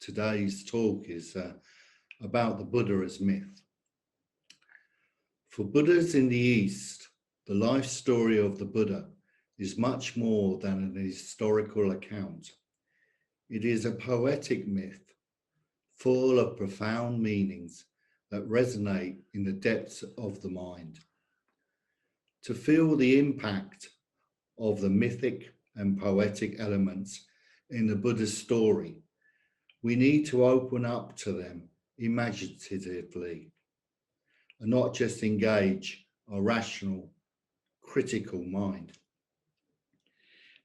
today's talk is about the Buddha as myth. For Buddhas in the East, the life story of the Buddha is much more than an historical account. It is a poetic myth full of profound meanings that resonate in the depths of the mind. To feel the impact of the mythic and poetic elements in the Buddha's story, we need to open up to them imaginatively and not just engage our rational, critical mind.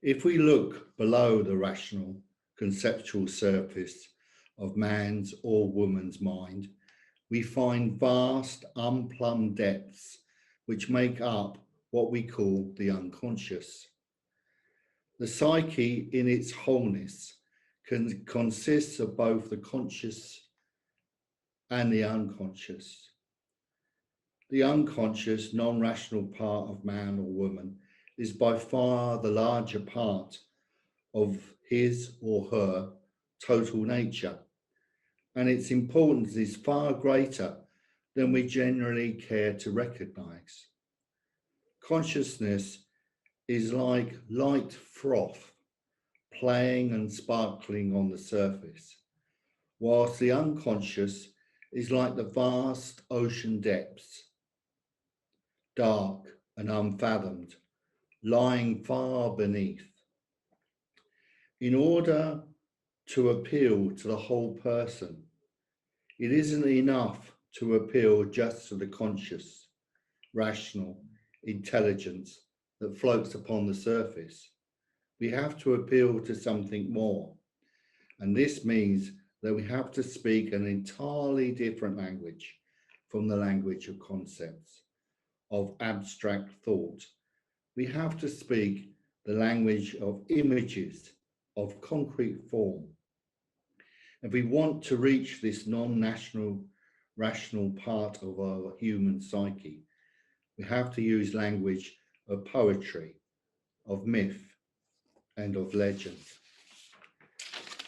If we look below the rational, conceptual surface of man's or woman's mind, we find vast, unplumbed depths which make up what we call the unconscious. The psyche in its wholeness consists of both the conscious and the unconscious. The unconscious, non-rational part of man or woman is by far the larger part of his or her total nature, and its importance is far greater than we generally care to recognize. Consciousness is like light froth playing and sparkling on the surface, whilst the unconscious is like the vast ocean depths, dark and unfathomed, lying far beneath. In order to appeal to the whole person, it isn't enough to appeal just to the conscious, rational intelligence that floats upon the surface. We have to appeal to something more. And this means that we have to speak an entirely different language from the language of concepts, of abstract thought. We have to speak the language of images, of concrete form. If we want to reach this non-national, rational part of our human psyche, we have to use language of poetry, of myth, and of legend.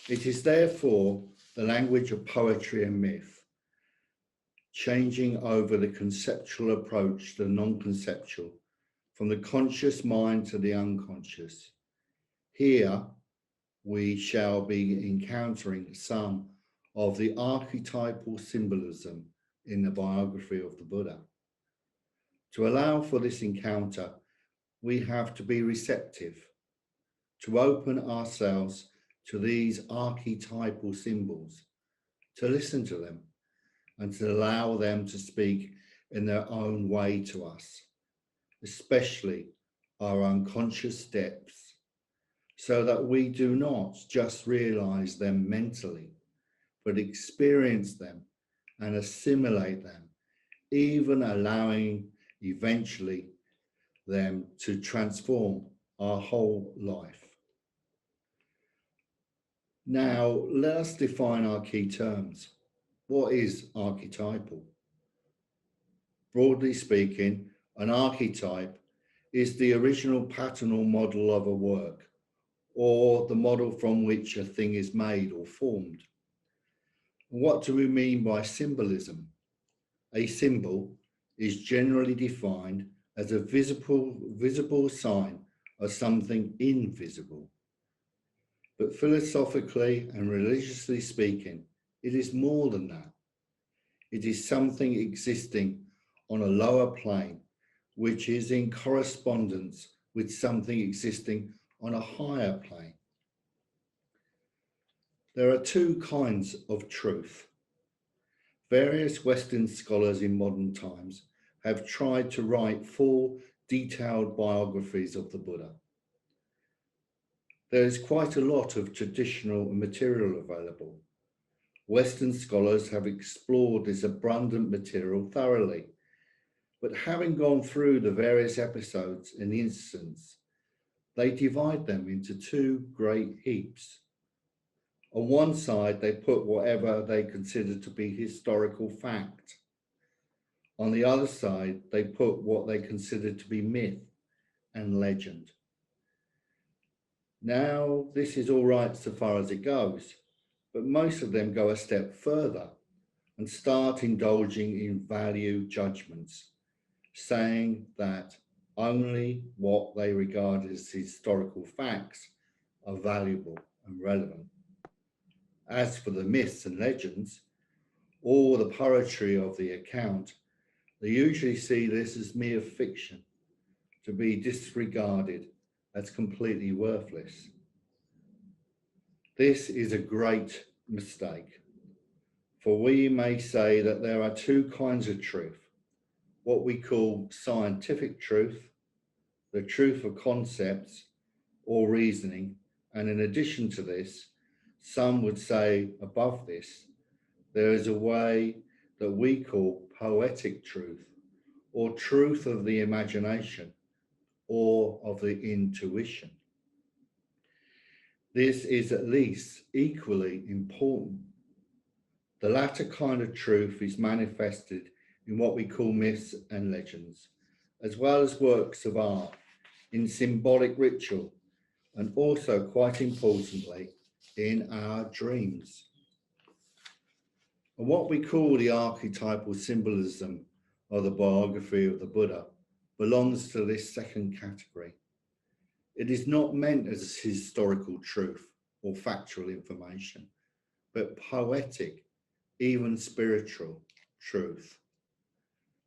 It is therefore the language of poetry and myth, changing over the conceptual approach to the non-conceptual, from the conscious mind to the unconscious. Here we shall be encountering some of the archetypal symbolism in the biography of the Buddha. To allow for this encounter, we have to be receptive, to open ourselves to these archetypal symbols, to listen to them, and to allow them to speak in their own way to us, especially our unconscious depths, so that we do not just realize them mentally, but experience them and assimilate them, even allowing eventually them to transform our whole life. Now, let us define our key terms. What is archetypal? Broadly speaking, an archetype is the original pattern or model of a work, or the model from which a thing is made or formed. What do we mean by symbolism? A symbol is generally defined as a visible sign of something invisible. But philosophically and religiously speaking, it is more than that. It is something existing on a lower plane, which is in correspondence with something existing on a higher plane. There are two kinds of truth. Various Western scholars in modern times have tried to write full, detailed biographies of the Buddha. There is quite a lot of traditional material available. Western scholars have explored this abundant material thoroughly, but having gone through the various episodes and incidents, they divide them into two great heaps. On one side, they put whatever they consider to be historical fact. On the other side, they put what they consider to be myth and legend. Now, this is all right so far as it goes, but most of them go a step further and start indulging in value judgments, saying that only what they regard as historical facts are valuable and relevant. As for the myths and legends, or the poetry of the account, they usually see this as mere fiction, to be disregarded as completely worthless. This is a great mistake, for we may say that there are two kinds of truth: what we call scientific truth, the truth of concepts or reasoning, and in addition to this, some would say above this, there is a way that we call poetic truth, or truth of the imagination, or of the intuition. This is at least equally important. The latter kind of truth is manifested in what we call myths and legends, as well as works of art, in symbolic ritual, and also, quite importantly, in our dreams. And what we call the archetypal symbolism of the biography of the Buddha belongs to this second category. It is not meant as historical truth or factual information, but poetic, even spiritual truth.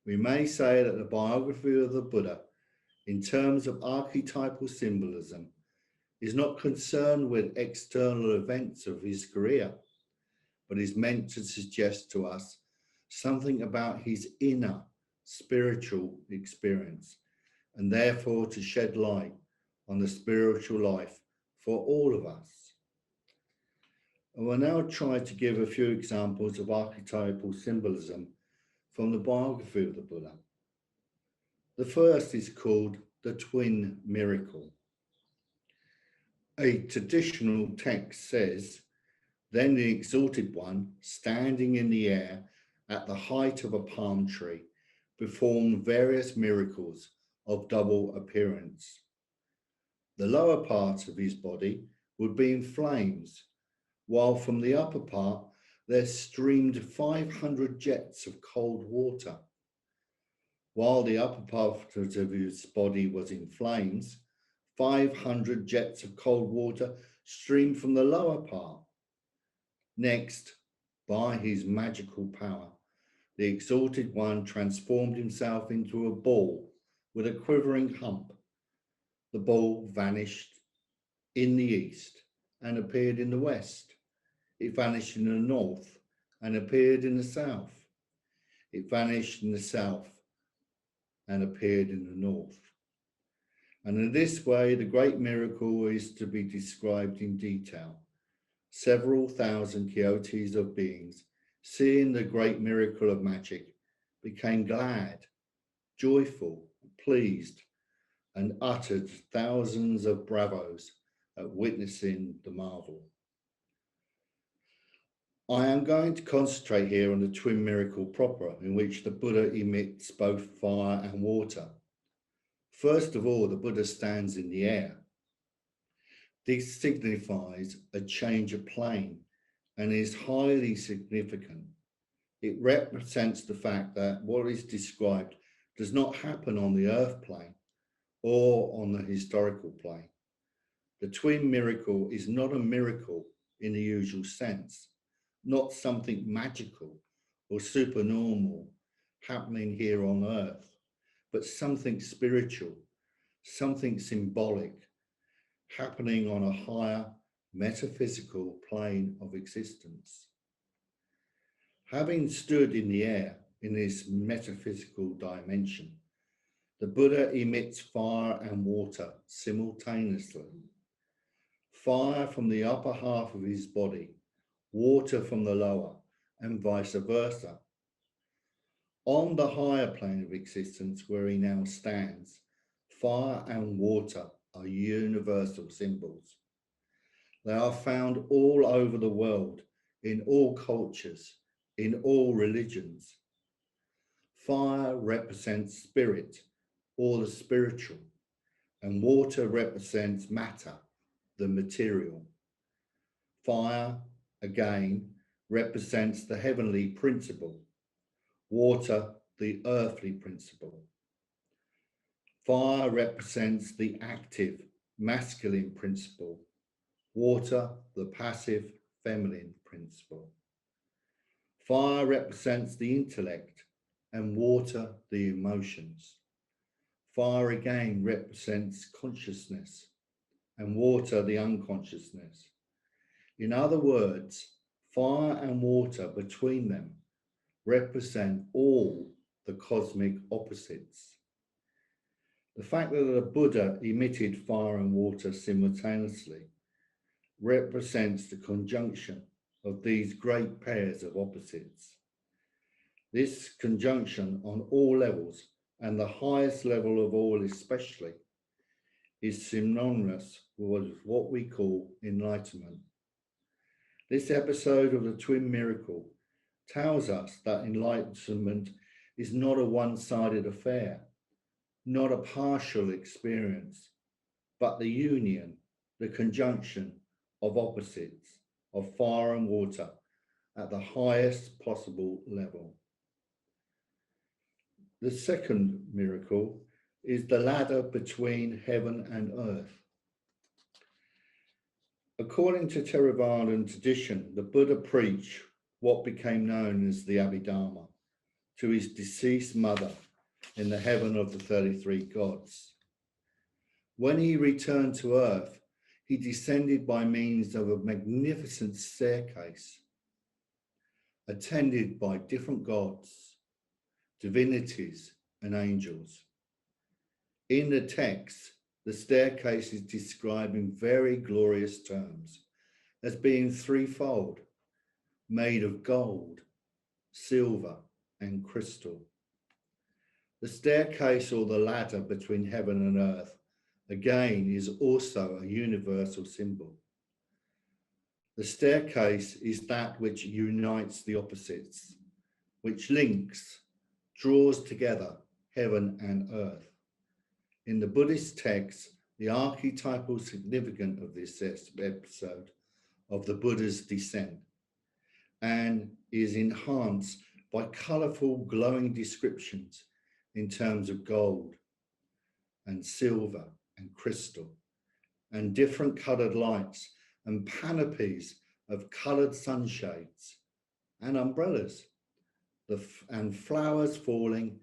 We may say that the biography of the Buddha, in terms of archetypal symbolism, is not concerned with external events of his career, but is meant to suggest to us something about his inner spiritual experience, and therefore to shed light on the spiritual life for all of us. I will now try to give a few examples of archetypal symbolism from the biography of the Buddha. The first is called the twin miracle. A traditional text says, "Then the exalted one, standing in the air at the height of a palm tree, performed various miracles of double appearance. The lower part of his body would be in flames, while from the upper part there streamed 500 jets of cold water. While the upper part of his body was in flames, 500 jets of cold water streamed from the lower part. Next, by his magical power, the exalted one transformed himself into a ball with a quivering hump. The ball vanished in the east and appeared in the west. It vanished in the north and appeared in the south. It vanished in the south and appeared in the north." And in this way, the great miracle is to be described in detail. Several thousand Kyotis of beings, seeing the great miracle of magic, became glad, joyful, pleased, and uttered thousands of bravos at witnessing the marvel. I am going to concentrate here on the twin miracle proper, in which the Buddha emits both fire and water. First of all, the Buddha stands in the air. This signifies a change of plane and is highly significant. It represents the fact that what is described does not happen on the earth plane or on the historical plane. The twin miracle is not a miracle in the usual sense, not something magical or supernormal happening here on earth, but something spiritual, something symbolic, happening on a higher metaphysical plane of existence. Having stood in the air in this metaphysical dimension, the Buddha emits fire and water simultaneously. Fire from the upper half of his body, water from the lower, and vice versa. On the higher plane of existence where he now stands, fire and water are universal symbols. They are found all over the world, in all cultures, in all religions. Fire represents spirit, or the spiritual, and water represents matter, the material. Fire again, represents the heavenly principle. Water, the earthly principle. Fire represents the active, masculine principle. Water, the passive, feminine principle. Fire represents the intellect and water, the emotions. Fire again represents consciousness and water, the unconsciousness. In other words, fire and water between them represent all the cosmic opposites. The fact that the Buddha emitted fire and water simultaneously represents the conjunction of these great pairs of opposites. This conjunction on all levels, and the highest level of all especially, is synonymous with what we call enlightenment. This episode of the Twin Miracle tells us that enlightenment is not a one-sided affair, not a partial experience, but the union, the conjunction of opposites, of fire and water at the highest possible level. The second miracle is the ladder between heaven and earth. According to Theravadan tradition, the Buddha preached what became known as the Abhidharma to his deceased mother in the heaven of the 33 gods. When he returned to earth, he descended by means of a magnificent staircase, attended by different gods, divinities, and angels. In the text, the staircase is described in very glorious terms as being threefold, made of gold, silver, and crystal. The staircase, or the ladder between heaven and earth, again is also a universal symbol. The staircase is that which unites the opposites, which links, draws together heaven and earth. In the Buddhist text, the archetypal significance of this episode of the Buddha's descent and is enhanced by colourful, glowing descriptions in terms of gold and silver and crystal and different coloured lights and panoplies of coloured sunshades and umbrellas and flowers falling,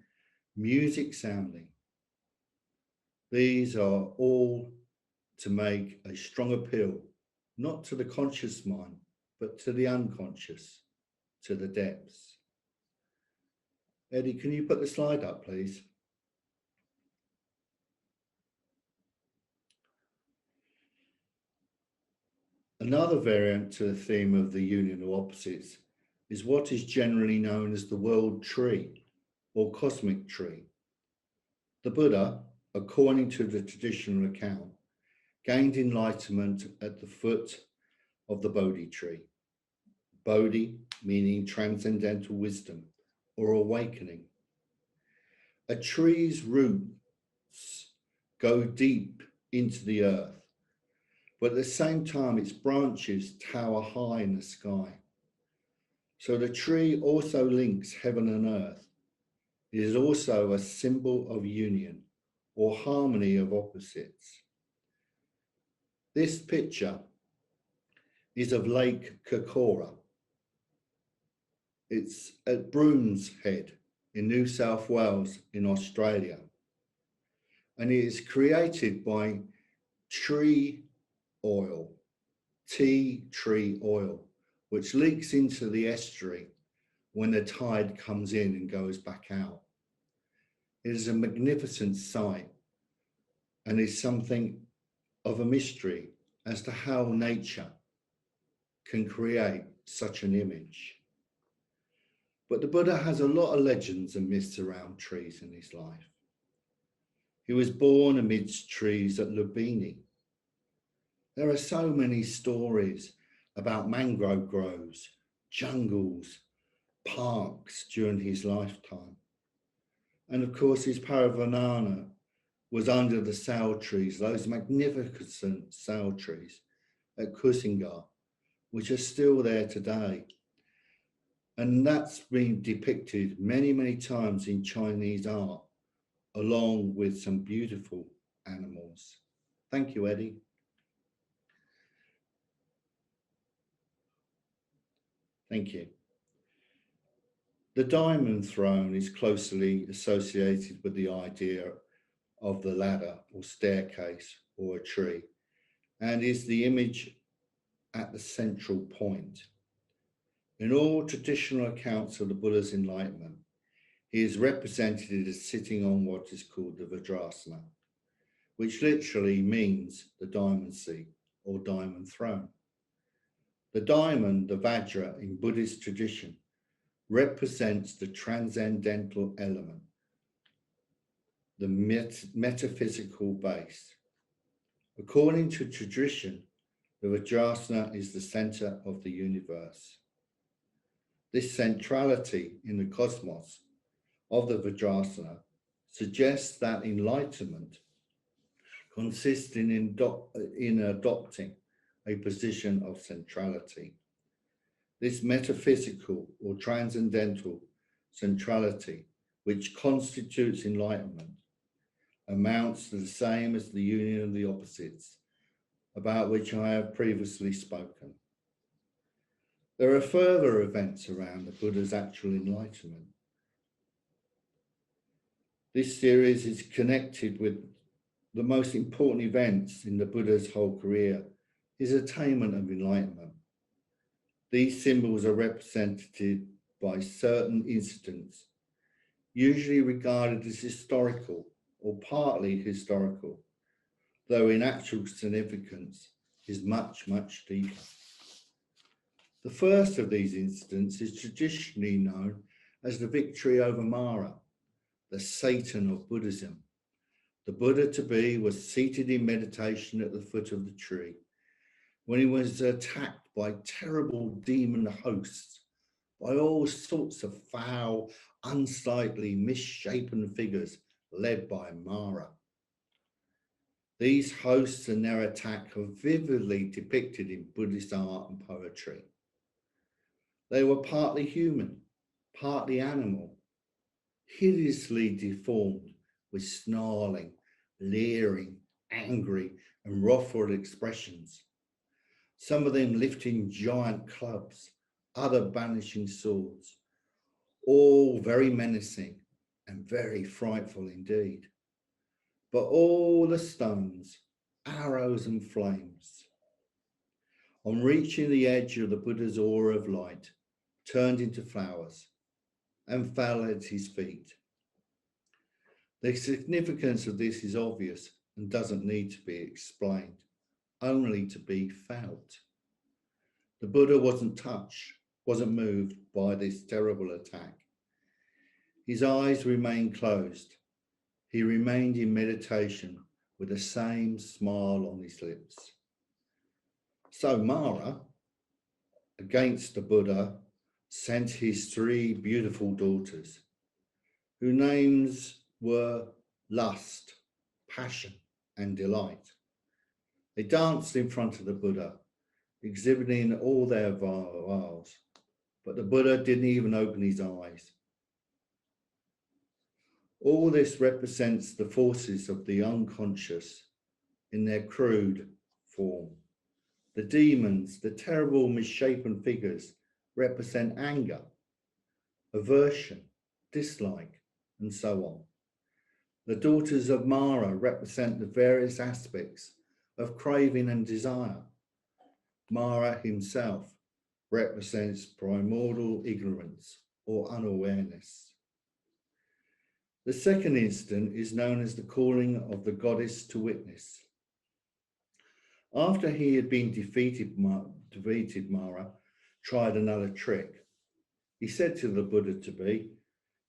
music sounding. These are all to make a strong appeal, not to the conscious mind, but to the unconscious, to the depths. Eddie, can you put the slide up, please? Another variant to the theme of the union of opposites is what is generally known as the world tree or cosmic tree. The Buddha, according to the traditional account, gained enlightenment at the foot of the Bodhi tree. Bodhi meaning transcendental wisdom or awakening. A tree's roots go deep into the earth, but at the same time its branches tower high in the sky. So the tree also links heaven and earth. It is also a symbol of union or harmony of opposites. This picture is of Lake Kokora. It's at Broom's Head in New South Wales in Australia. And it is created by tree oil, tea tree oil, which leaks into the estuary when the tide comes in and goes back out. It is a magnificent sight and is something of a mystery as to how nature can create such an image. But the Buddha has a lot of legends and myths around trees in his life. He was born amidst trees at Lumbini. There are so many stories about mangrove groves, jungles, parks during his lifetime. And of course, his Paravanana was under the sal trees, those magnificent sal trees at Kusingar, which are still there today. And that's been depicted many, many times in Chinese art, along with some beautiful animals. Thank you, Eddie. Thank you. The diamond throne is closely associated with the idea of the ladder or staircase or a tree, and is the image at the central point. In all traditional accounts of the Buddha's enlightenment, he is represented as sitting on what is called the Vajrasana, which literally means the diamond seat or diamond throne. The diamond, the Vajra in Buddhist tradition, represents the transcendental element, the metaphysical base. According to tradition, the Vajrasana is the center of the universe. This centrality in the cosmos of the Vajrasana suggests that enlightenment consists in adopting a position of centrality. This metaphysical or transcendental centrality, which constitutes enlightenment, amounts to the same as the union of the opposites, about which I have previously spoken. There are further events around the Buddha's actual enlightenment. This series is connected with the most important events in the Buddha's whole career, his attainment of enlightenment. These symbols are represented by certain incidents, usually regarded as historical or partly historical, though in actual significance is much, much deeper. The first of these incidents is traditionally known as the victory over Mara, the Satan of Buddhism. The Buddha-to-be was seated in meditation at the foot of the tree when he was attacked by terrible demon hosts, by all sorts of foul, unsightly, misshapen figures led by Mara. These hosts and their attack are vividly depicted in Buddhist art and poetry. They were partly human, partly animal, hideously deformed with snarling, leering, angry, and wrathful expressions. Some of them lifting giant clubs, other banishing swords, all very menacing and very frightful indeed. But all the stones, arrows and flames, on reaching the edge of the Buddha's aura of light, turned into flowers and fell at his feet. The significance of this is obvious and doesn't need to be explained, only to be felt. The Buddha wasn't touched, wasn't moved by this terrible attack. His eyes remained closed. He remained in meditation with the same smile on his lips. So Mara, against the Buddha, sent his 3 beautiful daughters, whose names were Lust, Passion, and Delight. They danced in front of the Buddha, exhibiting all their wiles, but the Buddha didn't even open his eyes. All this represents the forces of the unconscious in their crude form. The demons, the terrible misshapen figures, represent anger, aversion, dislike, and so on. The daughters of Mara represent the various aspects of craving and desire. Mara himself represents primordial ignorance or unawareness. The second incident is known as the calling of the goddess to witness. After he had been defeated, Mara tried another trick. He said to the Buddha-to-be,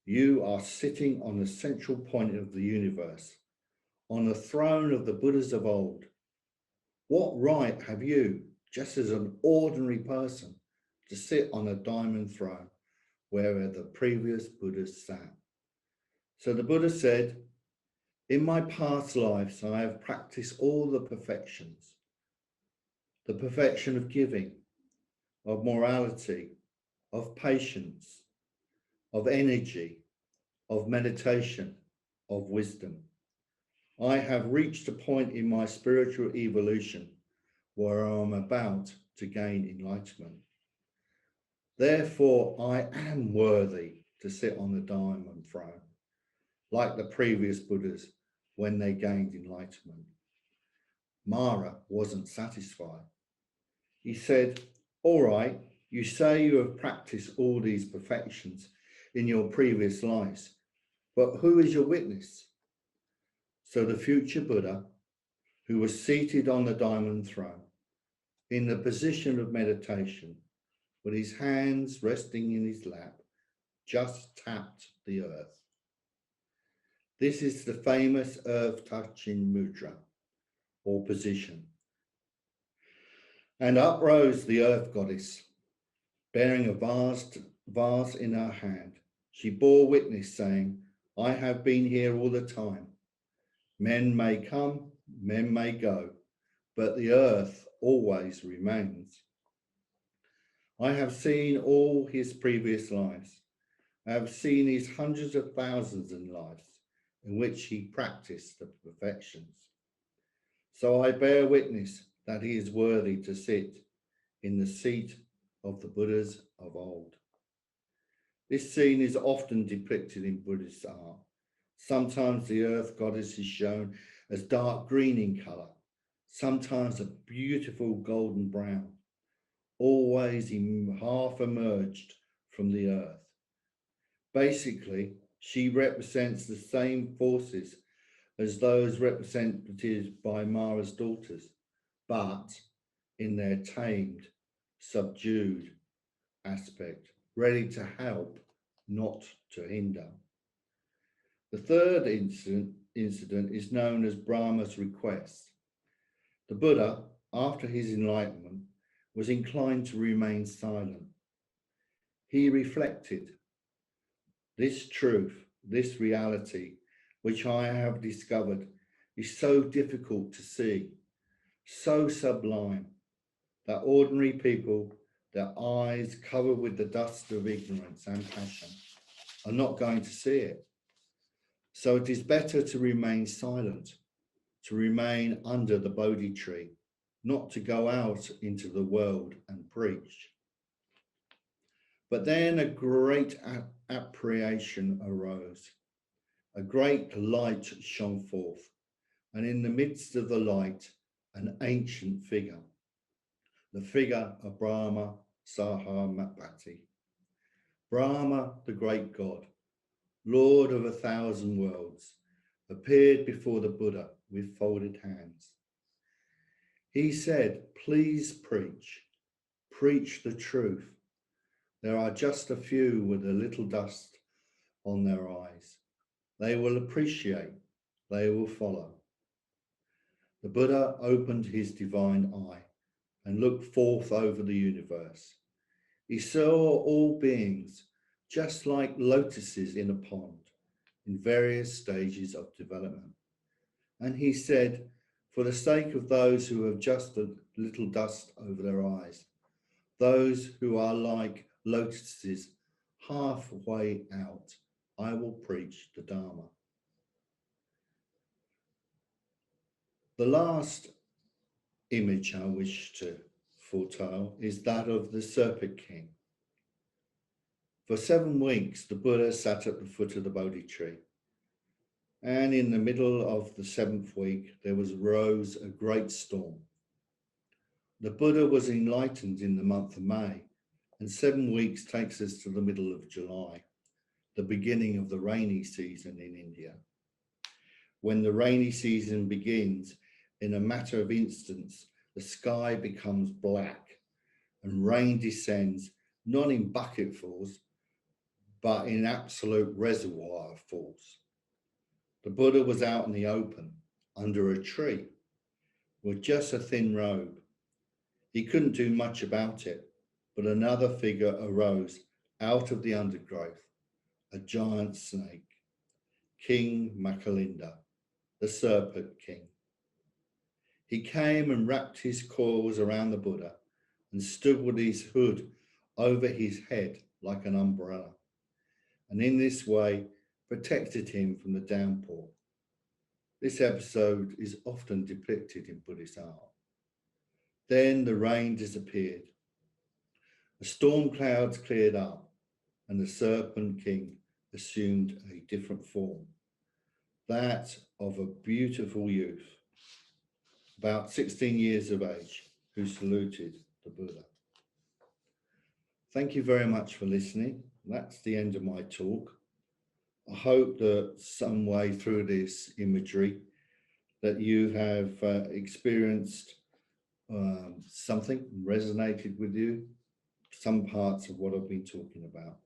"You are sitting on the central point of the universe, on the throne of the Buddhas of old. What right have you, just as an ordinary person, to sit on a diamond throne where the previous Buddhas sat?" So the Buddha said, "In my past lives, I have practiced all the perfections. The perfection of giving, of morality, of patience, of energy, of meditation, of wisdom. I have reached a point in my spiritual evolution where I am about to gain enlightenment. Therefore, I am worthy to sit on the diamond throne, like the previous Buddhas when they gained enlightenment. Mara wasn't satisfied. He said, all right, you say you have practiced all these perfections in your previous lives, but who is your witness? So the future Buddha, who was seated on the diamond throne, in the position of meditation, with his hands resting in his lap, just tapped the earth. This is the famous earth-touching mudra, or position. And up rose the earth goddess, bearing a vase in her hand. She bore witness, saying, I have been here all the time. Men may come, men may go, but the earth always remains. I have seen all his previous lives. I have seen his hundreds of thousands of lives in which he practiced the perfections. So I bear witness that he is worthy to sit in the seat of the Buddhas of old. This scene is often depicted in Buddhist art. Sometimes the earth goddess is shown as dark green in colour, sometimes a beautiful golden brown, always half emerged from the earth. Basically, she represents the same forces as those represented by Mara's daughters, but in their tamed, subdued aspect, ready to help, not to hinder. The third incident is known as Brahma's request. The Buddha, after his enlightenment, was inclined to remain silent. He reflected, this truth, this reality, which I have discovered, is so difficult to see, so sublime, that ordinary people, their eyes covered with the dust of ignorance and passion, are not going to see it. So it is better to remain silent, to remain under the Bodhi tree, not to go out into the world and preach. But then a great apprehension arose. A great light shone forth, and in the midst of the light, an ancient figure, the figure of Brahma Sahamapati. Brahma, the great God, Lord of 1,000 worlds, appeared before the Buddha with folded hands. He said, please preach the truth. There are just a few with a little dust on their eyes. They will appreciate, they will follow. The Buddha opened his divine eye and looked forth over the universe. He saw all beings just like lotuses in a pond in various stages of development. And he said, for the sake of those who have just a little dust over their eyes, those who are like lotuses halfway out, I will preach the Dharma. The last image I wish to foretell is that of the Serpent King. For 7 weeks, the Buddha sat at the foot of the Bodhi tree. And in the middle of the 7th week, there arose a great storm. The Buddha was enlightened in the month of May, and 7 weeks takes us to the middle of July, the beginning of the rainy season in India. When the rainy season begins, in a matter of instants, the sky becomes black and rain descends, not in bucketfuls, but in absolute reservoir falls. The Buddha was out in the open, under a tree, with just a thin robe. He couldn't do much about it, but another figure arose out of the undergrowth, a giant snake, King Makalinda, the Serpent King. He came and wrapped his coils around the Buddha and stood with his hood over his head like an umbrella, and in this way protected him from the downpour. This episode is often depicted in Buddhist art. Then the rain disappeared. The storm clouds cleared up, and the Serpent King assumed a different form, that of a beautiful youth, about 16 years of age, who saluted the Buddha. Thank you very much for listening. That's the end of my talk. I hope that some way through this imagery that you have experienced something, resonated with you, some parts of what I've been talking about.